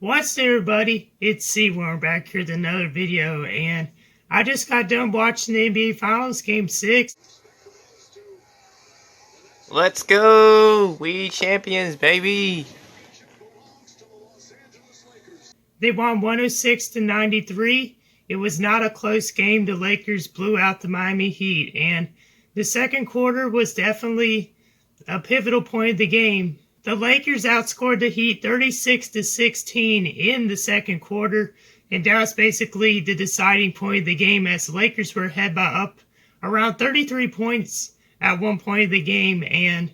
What's up, everybody? It's C-Worm back here with another video, and I just got done watching the NBA Finals, Game 6. Let's go! We champions, baby! They won 106-93. It was not a close game. The Lakers blew out the Miami Heat, and the second quarter was definitely a pivotal point of the game. The Lakers outscored the Heat 36-16 in the second quarter, and that was basically the deciding point of the game as the Lakers were ahead by up around 33 points at one point of the game, and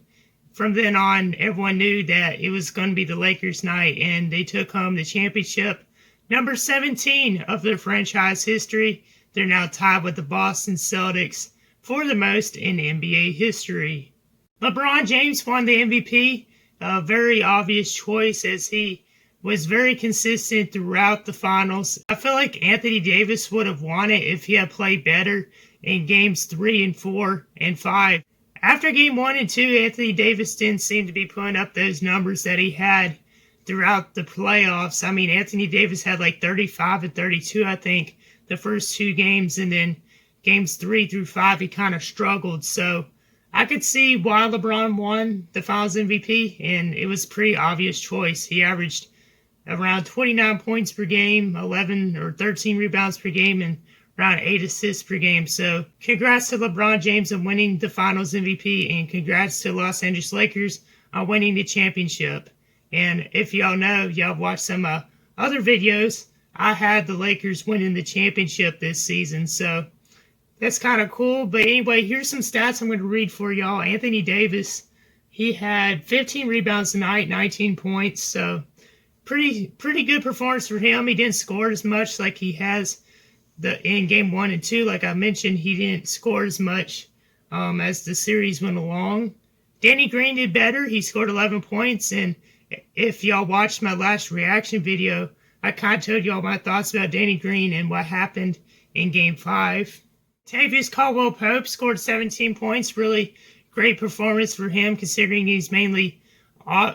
from then on, everyone knew that it was going to be the Lakers' night, and they took home the championship, number 17 of their franchise history. They're now tied with the Boston Celtics for the most in NBA history. LeBron James won the MVP. A very obvious choice as he was very consistent throughout the finals. I feel like Anthony Davis would have won it if he had played better in games 3 and 4 and 5. After game 1 and 2, Anthony Davis didn't seem to be putting up those numbers that he had throughout the playoffs. I mean, Anthony Davis had like 35 and 32, I think, the first two games, and then games 3 through 5, he kind of struggled. So I could see why LeBron won the Finals MVP, and it was a pretty obvious choice. He averaged around 29 points per game, 11 or 13 rebounds per game, and around 8 assists per game. So congrats to LeBron James on winning the Finals MVP, and congrats to Los Angeles Lakers on winning the championship. And if y'all know, y'all watched some other videos, I had the Lakers winning the championship this season, so that's kind of cool. But anyway, here's some stats I'm going to read for y'all. Anthony Davis, he had 15 rebounds tonight, 19 points. So pretty good performance for him. He didn't score as much like he has in game 1 and 2. Like I mentioned, he didn't score as much as the series went along. Danny Green did better. He scored 11 points. And if y'all watched my last reaction video, I kind of told y'all my thoughts about Danny Green and what happened in game 5. Tavius Caldwell-Pope scored 17 points. Really great performance for him considering he's mainly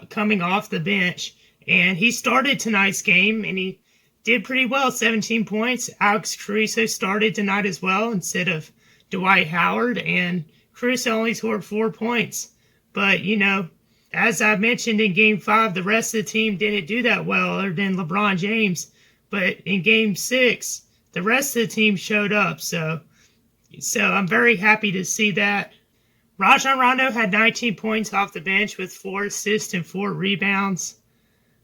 coming off the bench. And he started tonight's game and he did pretty well, 17 points. Alex Caruso started tonight as well instead of Dwight Howard. And Caruso only scored 4 points. But, you know, as I mentioned in Game 5, the rest of the team didn't do that well other than LeBron James. But in Game 6, the rest of the team showed up. So I'm very happy to see that. Rajon Rondo had 19 points off the bench with 4 assists and 4 rebounds.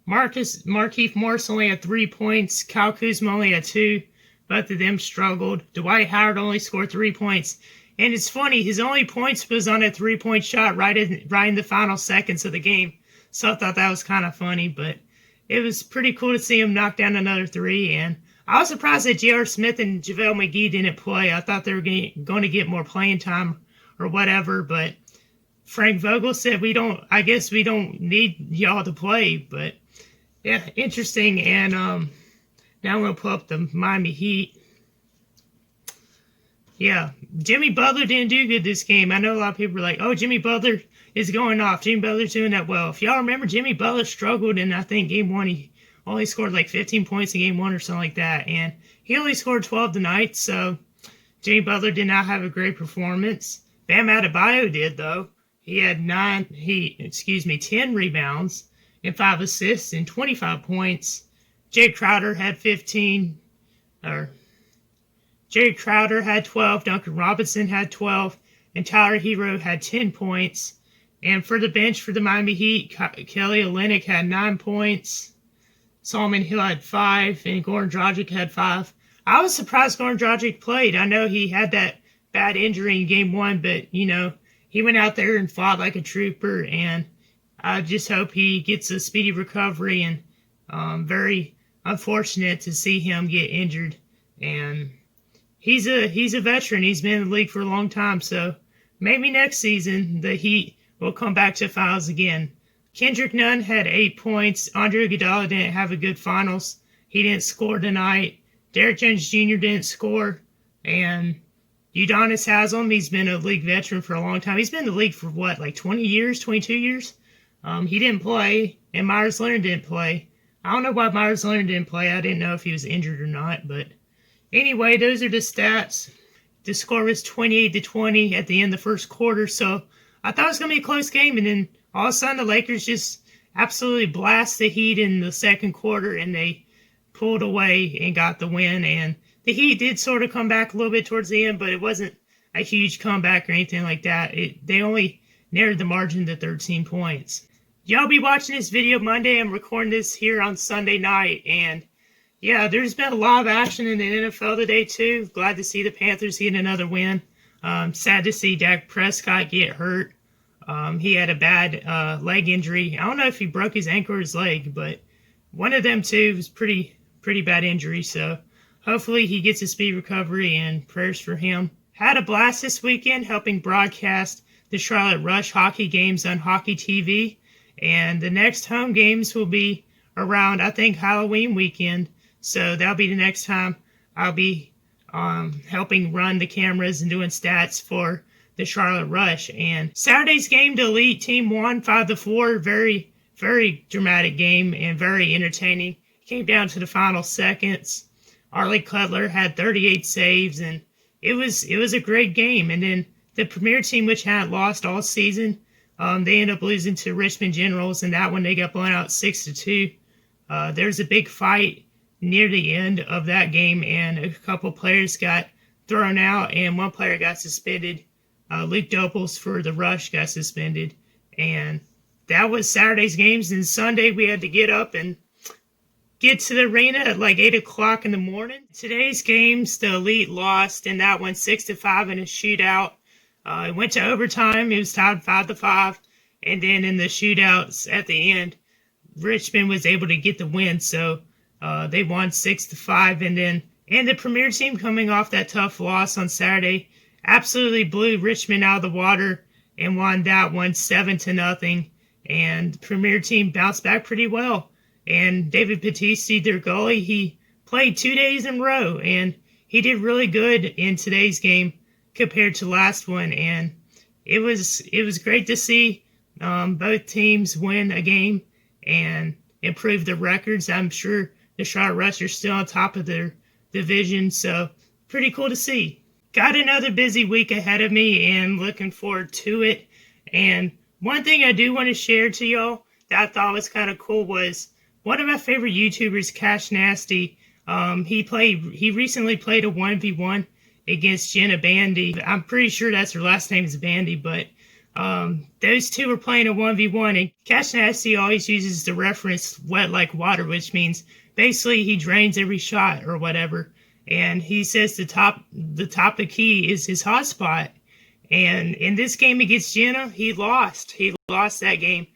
Markieff Morris only had 3 points. Kyle Kuzma only had 2. Both of them struggled. Dwight Howard only scored 3 points. And it's funny, his only points was on a 3-point shot right in the final seconds of the game. So I thought that was kind of funny, but it was pretty cool to see him knock down another 3. And I was surprised that J.R. Smith and JaVale McGee didn't play. I thought they were going to get more playing time or whatever, but Frank Vogel said I guess we don't need y'all to play, but yeah, interesting. And now I'm going to pull up the Miami Heat. Yeah, Jimmy Butler didn't do good this game. I know a lot of people are like, oh, Jimmy Butler is going off. Jimmy Butler's doing that well. If y'all remember, Jimmy Butler struggled in, I think, Game 1. He only scored like 15 points in Game 1 or something like that. And he only scored 12 tonight, so Jimmy Butler did not have a great performance. Bam Adebayo did, though. He had 10 rebounds and 5 assists and 25 points. Jay Crowder had 12, Duncan Robinson had 12, and Tyler Hero had 10 points. And for the bench for the Miami Heat, Kelly Olynyk had 9 points. Solomon Hill had 5, and Goran Dragic had 5. I was surprised Goran Dragic played. I know he had that bad injury in Game 1, but, you know, he went out there and fought like a trooper, and I just hope he gets a speedy recovery, and very unfortunate to see him get injured. And he's a veteran. He's been in the league for a long time, so maybe next season the Heat will come back to finals again. Kendrick Nunn had 8 points. Andre Iguodala didn't have a good finals. He didn't score tonight. Derrick Jones Jr. didn't score. And Udonis Haslem, he's been a league veteran for a long time. He's been in the league for what, like 20 years, 22 years? He didn't play, and Myers Leonard didn't play. I don't know why Myers Leonard didn't play. I didn't know if he was injured or not. But anyway, those are the stats. The score was 28-20 at the end of the first quarter. So I thought it was going to be a close game. And then all of a sudden, the Lakers just absolutely blast the Heat in the second quarter. And they pulled away and got the win. And the Heat did sort of come back a little bit towards the end, but it wasn't a huge comeback or anything like that. They only narrowed the margin to 13 points. Y'all be watching this video Monday. I'm recording this here on Sunday night. And yeah, there's been a lot of action in the NFL today too. Glad to see the Panthers get another win. Sad to see Dak Prescott get hurt. He had a bad leg injury. I don't know if he broke his ankle or his leg, but one of them two was pretty bad injury. So hopefully he gets a speedy recovery, and prayers for him. Had a blast this weekend helping broadcast the Charlotte Rush hockey games on Hockey TV. And the next home games will be around, I think, Halloween weekend. So that'll be the next time I'll be helping run the cameras and doing stats for the Charlotte Rush. And Saturday's game, the Elite team won 5-4. Very, very dramatic game and very entertaining. Came down to the final seconds. Arlie Cutler had 38 saves, and it was a great game. And then the Premier team, which hadn't lost all season, they ended up losing to Richmond Generals, and that one they got blown out 6-2. There's a big fight near the end of that game, and a couple players got thrown out, and one player got suspended. Luke Doppels for the Rush got suspended, and that was Saturday's games. And Sunday we had to get up and get to the arena at like 8 o'clock in the morning. Today's games, the Elite lost, and that went 6-5 in a shootout. It went to overtime. It was tied 5-5. And then in the shootouts at the end, Richmond was able to get the win. So they won 6-5. And the Premier team, coming off that tough loss on Saturday, absolutely blew Richmond out of the water and won that one 7-0. And the Premier team bounced back pretty well. And David Battisti, their goalie, he played 2 days in a row, and he did really good in today's game compared to last one. And it was great to see both teams win a game and improve their records. I'm sure the Charlotte Rush are still on top of their division, so pretty cool to see. Got another busy week ahead of me and looking forward to it. And one thing I do want to share to y'all that I thought was kind of cool was one of my favorite YouTubers, Cash Nasty. He recently played a 1v1 against Jenna Bandy. I'm pretty sure that's her last name is Bandy, but those two were playing a 1v1, and Cash Nasty always uses the reference wet like water, which means basically he drains every shot or whatever. And he says the top of the key is his hot spot. And in this game against Jenna, he lost. He lost that game.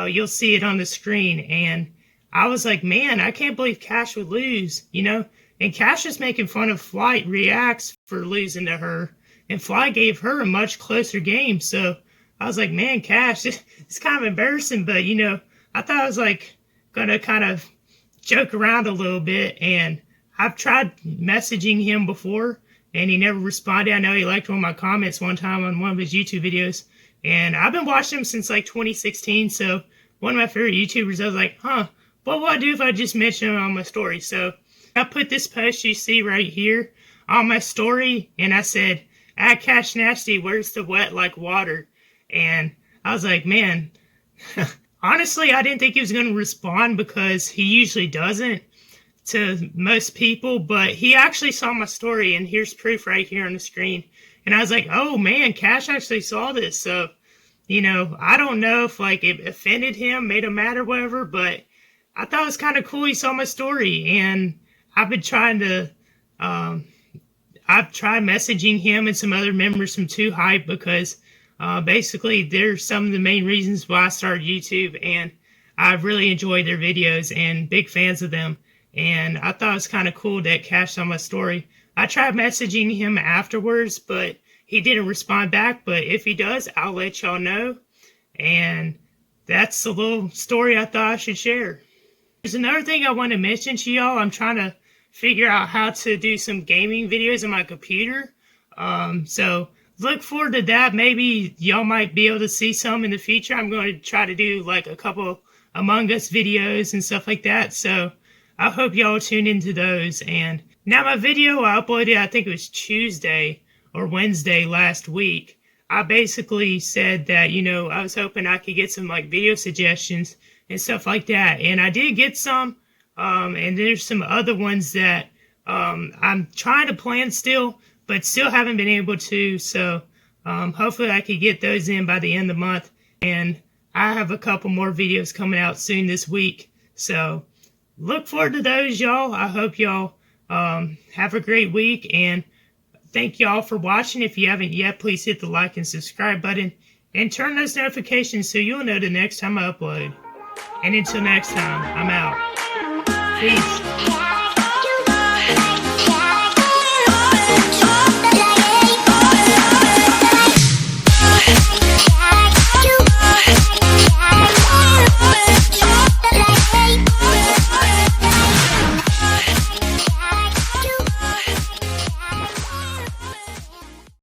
You'll see it on the screen. And I was like, man, I can't believe Cash would lose, you know? And Cash is making fun of Flight Reacts for losing to her. And Fly gave her a much closer game. So I was like, man, Cash, it's kind of embarrassing. But, you know, I thought I was like going to kind of joke around a little bit. And I've tried messaging him before, and he never responded. I know he liked one of my comments one time on one of his YouTube videos. And I've been watching him since like 2016. So one of my favorite YouTubers, I was like, what would I do if I just mentioned him on my story? So I put this post you see right here on my story, and I said, at Cash Nasty, where's the wet like water? And I was like, man, honestly, I didn't think he was going to respond because he usually doesn't to most people, but he actually saw my story, and here's proof right here on the screen. And I was like, oh man, Cash actually saw this. So, you know, I don't know if like it offended him, made him mad or whatever, but I thought it was kind of cool he saw my story. And I've been trying to, I've tried messaging him and some other members from Too Hype because basically they're some of the main reasons why I started YouTube, and I've really enjoyed their videos and big fans of them. And I thought it was kind of cool that Cash saw my story. I tried messaging him afterwards, but he didn't respond back. But if he does, I'll let y'all know. And that's a little story I thought I should share. There's another thing I want to mention to y'all. I'm trying to figure out how to do some gaming videos on my computer. So look forward to that. Maybe y'all might be able to see some in the future. I'm going to try to do like a couple Among Us videos and stuff like that. So I hope y'all tune into those. And now my video I uploaded, I think it was Tuesday or Wednesday last week. I basically said that, you know, I was hoping I could get some like video suggestions and stuff like that. And I did get some. And there's some other ones that I'm trying to plan still, but still haven't been able to. So hopefully I could get those in by the end of the month. And I have a couple more videos coming out soon this week. So look forward to those, y'all. I hope y'all have a great week. And thank y'all for watching. If you haven't yet, please hit the like and subscribe button. And turn those notifications so you'll know the next time I upload. And until next time, I'm out. Peace.